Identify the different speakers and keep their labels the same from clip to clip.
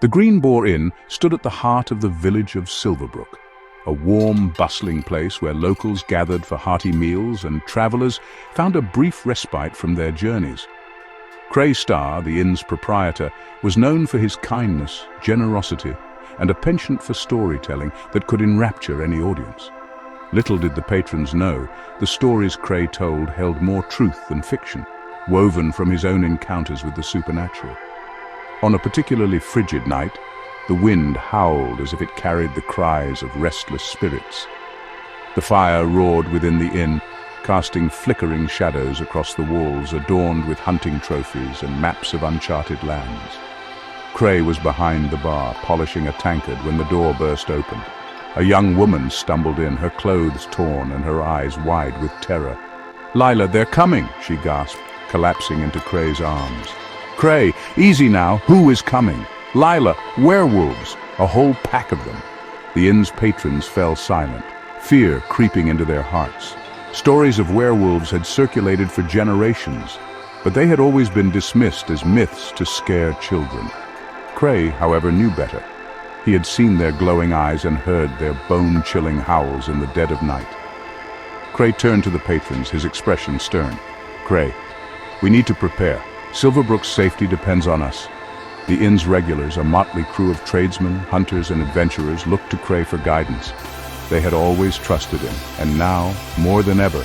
Speaker 1: The Green Boar Inn stood at the heart of the village of Silverbrook, a warm, bustling place where locals gathered for hearty meals and travelers found a brief respite from their journeys. Cray Star, the inn's proprietor, was known for his kindness, generosity, and a penchant for storytelling that could enrapture any audience. Little did the patrons know, the stories Cray told held more truth than fiction, woven from his own encounters with the supernatural. On a particularly frigid night, the wind howled as if it carried the cries of restless spirits. The fire roared within the inn, casting flickering shadows across the walls adorned with hunting trophies and maps of uncharted lands. Cray was behind the bar, polishing a tankard when the door burst open. A young woman stumbled in, her clothes torn and her eyes wide with terror. "Lila, they're coming!" she gasped, collapsing into Cray's arms. "Cray, easy now, who is coming?" "Lila, werewolves, a whole pack of them." The inn's patrons fell silent, fear creeping into their hearts. Stories of werewolves had circulated for generations, but they had always been dismissed as myths to scare children. Cray, however, knew better. He had seen their glowing eyes and heard their bone-chilling howls in the dead of night. Cray turned to the patrons, his expression stern. "Cray, we need to prepare. Silverbrook's safety depends on us." The inn's regulars, a motley crew of tradesmen, hunters, and adventurers, looked to Cray for guidance. They had always trusted him, and now, more than ever,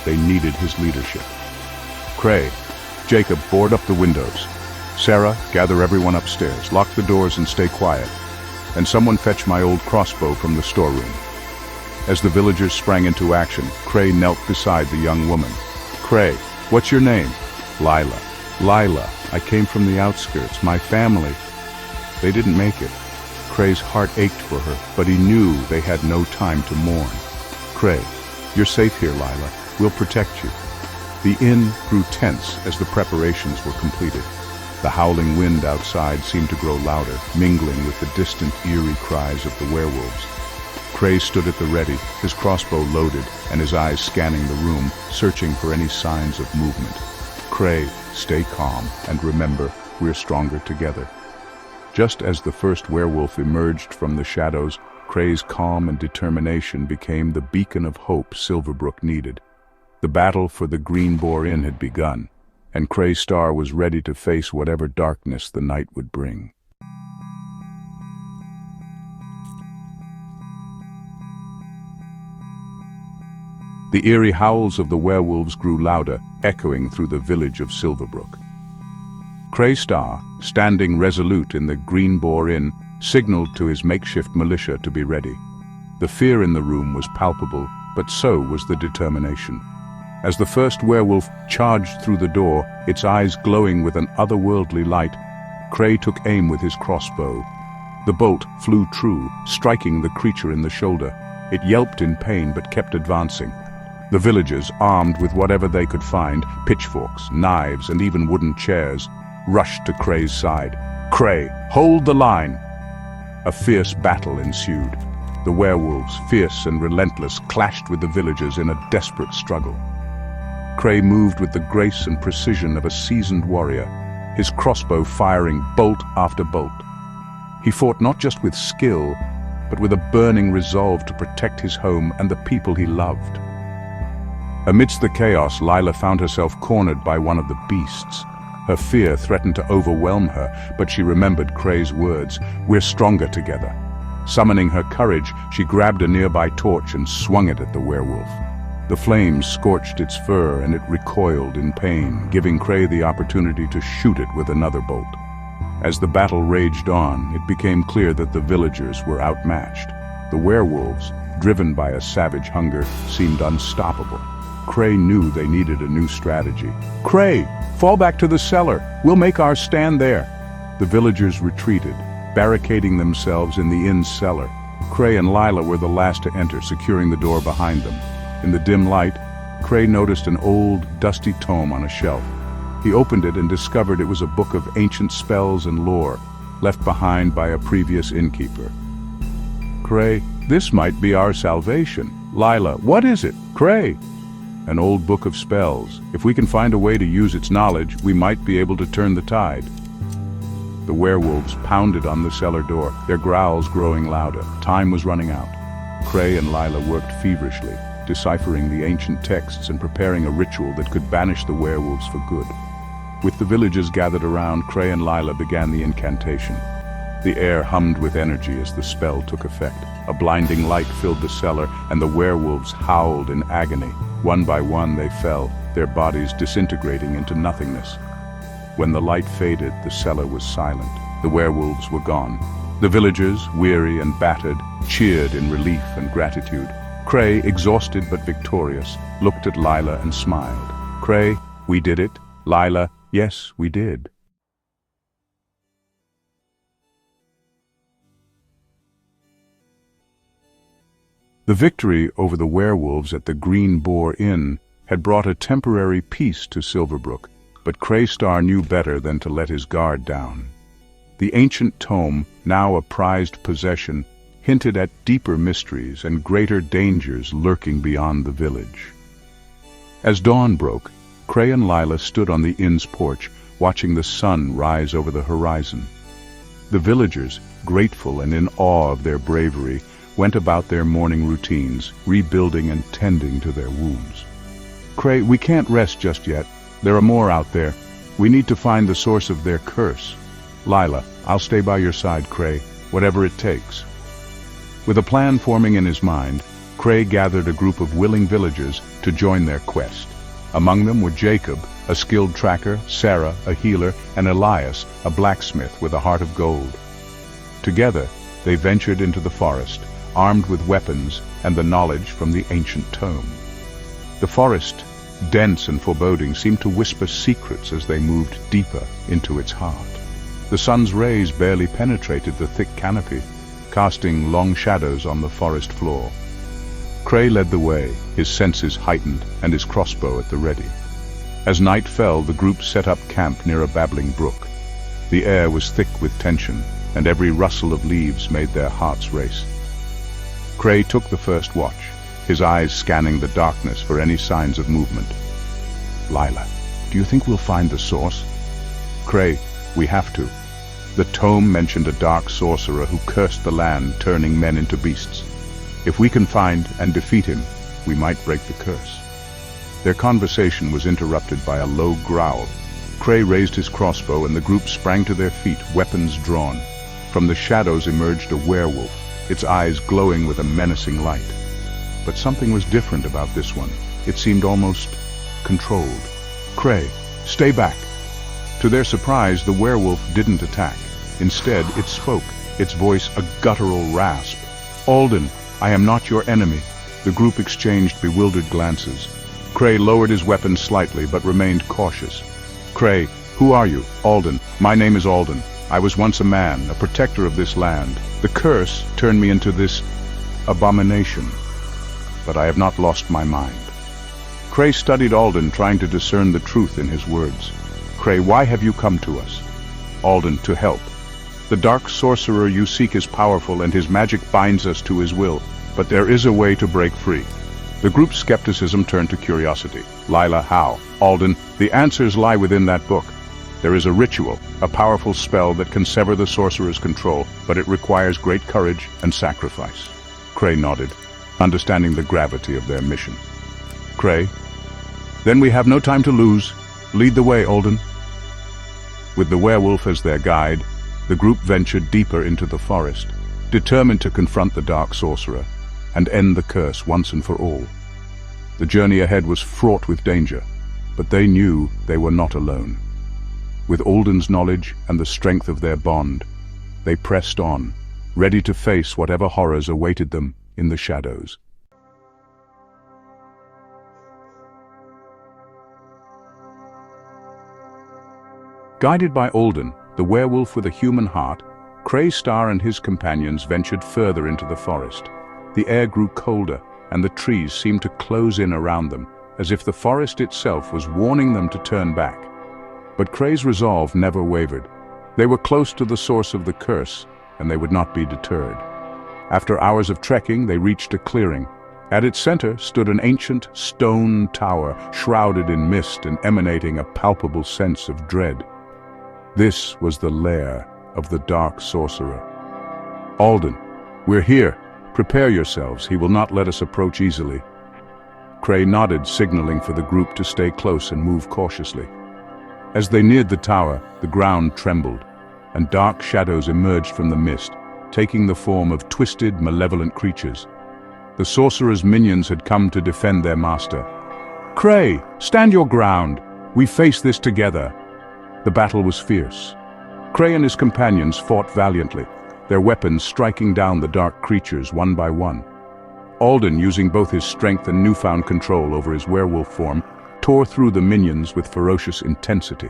Speaker 1: they needed his leadership. "Cray, Jacob, board up the windows. Sarah, gather everyone upstairs, lock the doors and stay quiet. And someone fetch my old crossbow from the storeroom." As the villagers sprang into action, Cray knelt beside the young woman. "Cray, what's your name?" "Lila." "Lila, I came from the outskirts. My family, they didn't make it." Cray's heart ached for her, but he knew they had no time to mourn. "Cray, you're safe here, Lila. We'll protect you." The inn grew tense as the preparations were completed. The howling wind outside seemed to grow louder, mingling with the distant, eerie cries of the werewolves. Cray stood at the ready, his crossbow loaded and his eyes scanning the room, searching for any signs of movement. "Cray, stay calm, and remember, we're stronger together." Just as the first werewolf emerged from the shadows, Cray's calm and determination became the beacon of hope Silverbrook needed. The battle for the Green Boar Inn had begun, and Cray Star was ready to face whatever darkness the night would bring. The eerie howls of the werewolves grew louder, echoing through the village of Silverbrook. Cray Star, standing resolute in the Green Boar Inn, signaled to his makeshift militia to be ready. The fear in the room was palpable, but so was the determination. As the first werewolf charged through the door, its eyes glowing with an otherworldly light, Cray took aim with his crossbow. The bolt flew true, striking the creature in the shoulder. It yelped in pain but kept advancing. The villagers, armed with whatever they could find, pitchforks, knives, and even wooden chairs, rushed to Cray's side. "Cray, hold the line!" A fierce battle ensued. The werewolves, fierce and relentless, clashed with the villagers in a desperate struggle. Cray moved with the grace and precision of a seasoned warrior, his crossbow firing bolt after bolt. He fought not just with skill, but with a burning resolve to protect his home and the people he loved. Amidst the chaos, Lila found herself cornered by one of the beasts. Her fear threatened to overwhelm her, but she remembered Cray's words, "We're stronger together." Summoning her courage, she grabbed a nearby torch and swung it at the werewolf. The flames scorched its fur and it recoiled in pain, giving Cray the opportunity to shoot it with another bolt. As the battle raged on, it became clear that the villagers were outmatched. The werewolves, driven by a savage hunger, seemed unstoppable. Cray knew they needed a new strategy. "Cray, fall back to the cellar. We'll make our stand there." The villagers retreated, barricading themselves in the inn's cellar. Cray and Lila were the last to enter, securing the door behind them. In the dim light, Cray noticed an old, dusty tome on a shelf. He opened it and discovered it was a book of ancient spells and lore, left behind by a previous innkeeper. "Cray, this might be our salvation." "Lila, what is it?" "Cray, an old book of spells. If we can find a way to use its knowledge, we might be able to turn the tide." The werewolves pounded on the cellar door, their growls growing louder. Time was running out. Cray and Lila worked feverishly, deciphering the ancient texts and preparing a ritual that could banish the werewolves for good. With the villagers gathered around, Cray and Lila began the incantation. The air hummed with energy as the spell took effect. A blinding light filled the cellar, and the werewolves howled in agony. One by one they fell, their bodies disintegrating into nothingness. When the light faded, the cellar was silent. The werewolves were gone. The villagers, weary and battered, cheered in relief and gratitude. Cray, exhausted but victorious, looked at Lila and smiled. Cray, we did it. Lila, yes, we did. The victory over the werewolves at the Green Boar Inn had brought a temporary peace to Silverbrook, but Cray Star knew better than to let his guard down. The ancient tome, now a prized possession, hinted at deeper mysteries and greater dangers lurking beyond the village. As dawn broke, Cray and Lila stood on the inn's porch, watching the sun rise over the horizon. The villagers, grateful and in awe of their bravery, went about their morning routines, rebuilding and tending to their wounds. Cray, we can't rest just yet. There are more out there. We need to find the source of their curse. Lila, I'll stay by your side, Cray, whatever it takes. With a plan forming in his mind, Cray gathered a group of willing villagers to join their quest. Among them were Jacob, a skilled tracker, Sarah, a healer, and Elias, a blacksmith with a heart of gold. Together, they ventured into the forest, armed with weapons and the knowledge from the ancient tome. The forest, dense and foreboding, seemed to whisper secrets as they moved deeper into its heart. The sun's rays barely penetrated the thick canopy, casting long shadows on the forest floor. Cray led the way, his senses heightened and his crossbow at the ready. As night fell, the group set up camp near a babbling brook. The air was thick with tension, and every rustle of leaves made their hearts race. Cray took the first watch, his eyes scanning the darkness for any signs of movement. Lila, do you think we'll find the source? Cray, we have to. The tome mentioned a dark sorcerer who cursed the land, turning men into beasts. If we can find and defeat him, we might break the curse. Their conversation was interrupted by a low growl. Cray raised his crossbow and the group sprang to their feet, weapons drawn. From the shadows emerged a werewolf, its eyes glowing with a menacing light. But something was different about this one. It seemed almost controlled. Cray, stay back. To their surprise, the werewolf didn't attack. Instead, it spoke, its voice a guttural rasp. Alden, I am not your enemy. The group exchanged bewildered glances. Cray lowered his weapon slightly but remained cautious. Cray, who are you? Alden. My name is Alden. I was once a man, a protector of this land. The curse turned me into this abomination. But I have not lost my mind. Cray studied Alden, trying to discern the truth in his words. Cray, why have you come to us? Alden, to help. The dark sorcerer you seek is powerful and his magic binds us to his will, but there is a way to break free. The group's skepticism turned to curiosity. Lila, how? Alden, the answers lie within that book. There is a ritual, a powerful spell that can sever the sorcerer's control, but it requires great courage and sacrifice. Cray nodded, understanding the gravity of their mission. Cray, then we have no time to lose. Lead the way, Alden. With the werewolf as their guide, the group ventured deeper into the forest, determined to confront the dark sorcerer and end the curse once and for all. The journey ahead was fraught with danger, but they knew they were not alone. With Alden's knowledge and the strength of their bond, they pressed on, ready to face whatever horrors awaited them in the shadows. Guided by Alden, the werewolf with a human heart, Cray Star and his companions ventured further into the forest. The air grew colder, and the trees seemed to close in around them, as if the forest itself was warning them to turn back. But Cray's resolve never wavered. They were close to the source of the curse, and they would not be deterred. After hours of trekking, they reached a clearing. At its center stood an ancient stone tower, shrouded in mist and emanating a palpable sense of dread. This was the Lair, of the dark sorcerer. "Alden, we're here. Prepare yourselves. He will not let us approach easily." Cray nodded, signaling for the group to stay close and move cautiously. As they neared the tower, the ground trembled, and dark shadows emerged from the mist, taking the form of twisted, malevolent creatures. The sorcerer's minions had come to defend their master. "Cray, stand your ground. We face this together." The battle was fierce. Cray and his companions fought valiantly, their weapons striking down the dark creatures one by one. Alden, using both his strength and newfound control over his werewolf form, tore through the minions with ferocious intensity.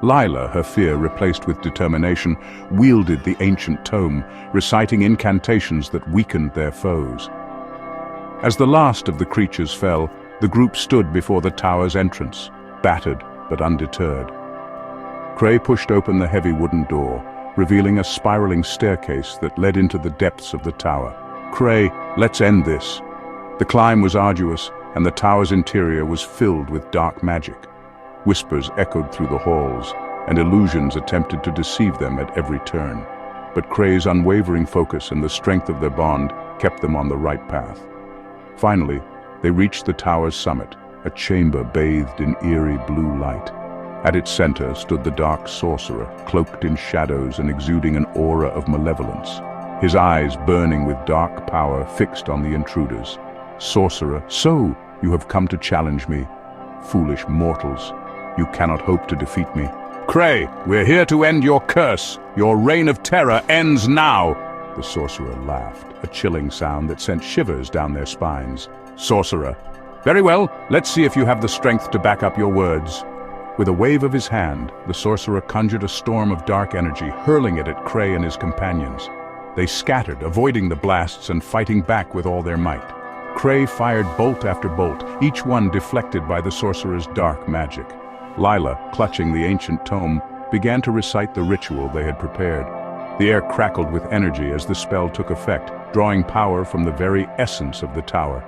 Speaker 1: Lila, her fear replaced with determination, wielded the ancient tome, reciting incantations that weakened their foes. As the last of the creatures fell, the group stood before the tower's entrance, battered but undeterred. Cray pushed open the heavy wooden door, revealing a spiraling staircase that led into the depths of the tower. "Cray, let's end this." The climb was arduous, and the tower's interior was filled with dark magic. Whispers echoed through the halls, and illusions attempted to deceive them at every turn. But Cray's unwavering focus and the strength of their bond kept them on the right path. Finally, they reached the tower's summit, a chamber bathed in eerie blue light. At its center stood the dark sorcerer, cloaked in shadows and exuding an aura of malevolence, his eyes burning with dark power fixed on the intruders. "Sorcerer, so you have come to challenge me? Foolish mortals, you cannot hope to defeat me." "Cray, we're here to end your curse. Your reign of terror ends now." The sorcerer laughed, a chilling sound that sent shivers down their spines. "Sorcerer, very well, let's see if you have the strength to back up your words." With a wave of his hand, the sorcerer conjured a storm of dark energy, hurling it at Cray and his companions. They scattered, avoiding the blasts and fighting back with all their might. Cray fired bolt after bolt, each one deflected by the sorcerer's dark magic. Lila, clutching the ancient tome, began to recite the ritual they had prepared. The air crackled with energy as the spell took effect, drawing power from the very essence of the tower.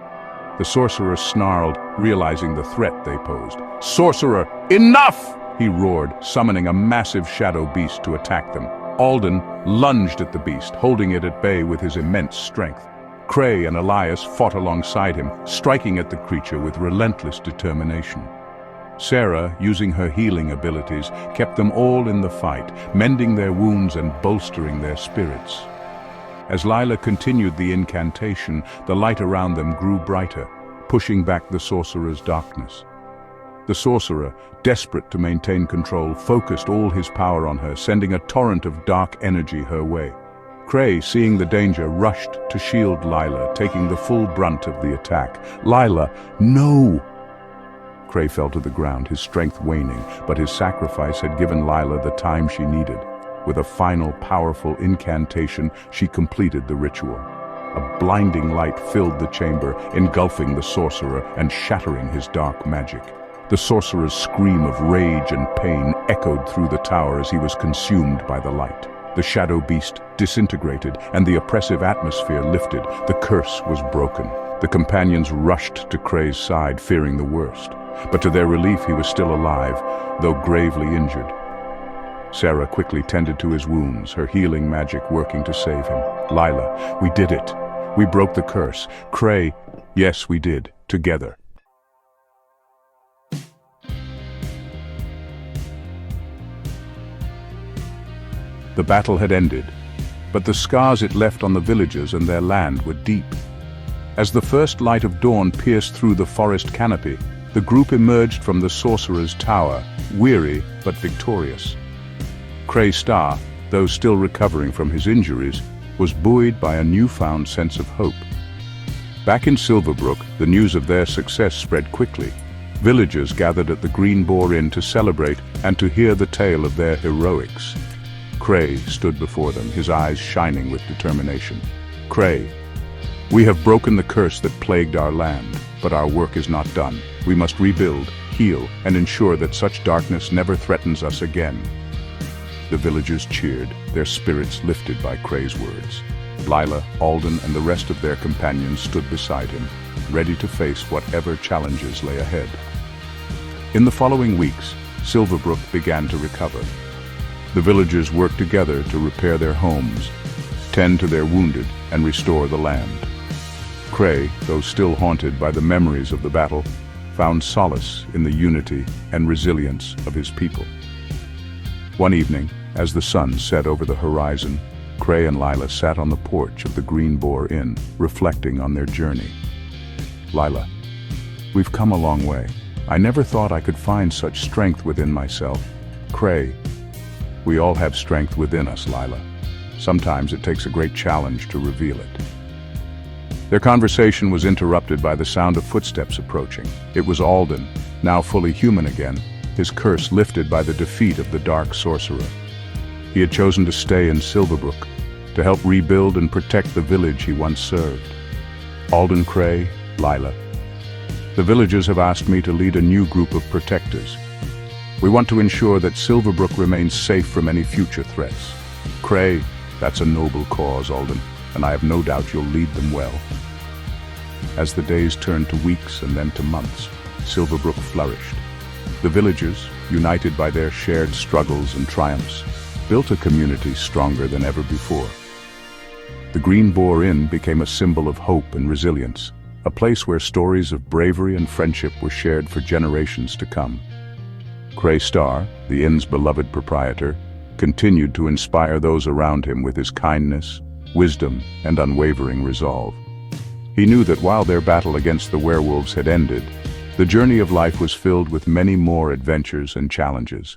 Speaker 1: The sorcerer snarled, realizing the threat they posed. "Sorcerer, enough!" he roared, summoning a massive shadow beast to attack them. Alden lunged at the beast, holding it at bay with his immense strength. Cray and Elias fought alongside him, striking at the creature with relentless determination. Sarah, using her healing abilities, kept them all in the fight, mending their wounds and bolstering their spirits. As Lila continued the incantation, the light around them grew brighter, pushing back the sorcerer's darkness. The sorcerer, desperate to maintain control, focused all his power on her, sending a torrent of dark energy her way. Cray, seeing the danger, rushed to shield Lila, taking the full brunt of the attack. "Lila, no!" Cray fell to the ground, his strength waning, but his sacrifice had given Lila the time she needed. With a final, powerful incantation, she completed the ritual. A blinding light filled the chamber, engulfing the sorcerer and shattering his dark magic. The sorcerer's scream of rage and pain echoed through the tower as he was consumed by the light. The shadow beast disintegrated, and the oppressive atmosphere lifted. The curse was broken. The companions rushed to Cray's side, fearing the worst. But to their relief, he was still alive, though gravely injured. Sarah quickly tended to his wounds, her healing magic working to save him. "Lila, we did it. We broke the curse. Cray, yes, we did. Together." The battle had ended, but the scars it left on the villagers and their land were deep. As the first light of dawn pierced through the forest canopy, the group emerged from the sorcerer's tower, weary but victorious. Cray Star, though still recovering from his injuries, was buoyed by a newfound sense of hope. Back in Silverbrook, the news of their success spread quickly. Villagers gathered at the Green Boar Inn to celebrate and to hear the tale of their heroics. Cray stood before them, his eyes shining with determination. "Cray, we have broken the curse that plagued our land, but our work is not done. We must rebuild, heal, and ensure that such darkness never threatens us again." The villagers cheered, their spirits lifted by Cray's words. Lila, Alden, and the rest of their companions stood beside him, ready to face whatever challenges lay ahead. In the following weeks, Silverbrook began to recover. The villagers worked together to repair their homes, tend to their wounded, and restore the land. Cray, though still haunted by the memories of the battle, found solace in the unity and resilience of his people. One evening, as the sun set over the horizon, Cray and Lila sat on the porch of the Green Boar Inn, reflecting on their journey. Lila, we've come a long way. I never thought I could find such strength within myself. Cray, we all have strength within us, Lila. Sometimes it takes a great challenge to reveal it. Their conversation was interrupted by the sound of footsteps approaching. It was Alden, now fully human again, his curse lifted by the defeat of the dark sorcerer. He had chosen to stay in Silverbrook, to help rebuild and protect the village he once served. Alden, Cray, Lila. The villagers have asked me to lead a new group of protectors. We want to ensure that Silverbrook remains safe from any future threats. Cray, that's a noble cause, Alden, and I have no doubt you'll lead them well. As the days turned to weeks and then to months, Silverbrook flourished. The villagers, united by their shared struggles and triumphs, built a community stronger than ever before. The Green Boar Inn became a symbol of hope and resilience, a place where stories of bravery and friendship were shared for generations to come. Cray Star, the inn's beloved proprietor, continued to inspire those around him with his kindness, wisdom, and unwavering resolve. He knew that while their battle against the werewolves had ended, the journey of life was filled with many more adventures and challenges.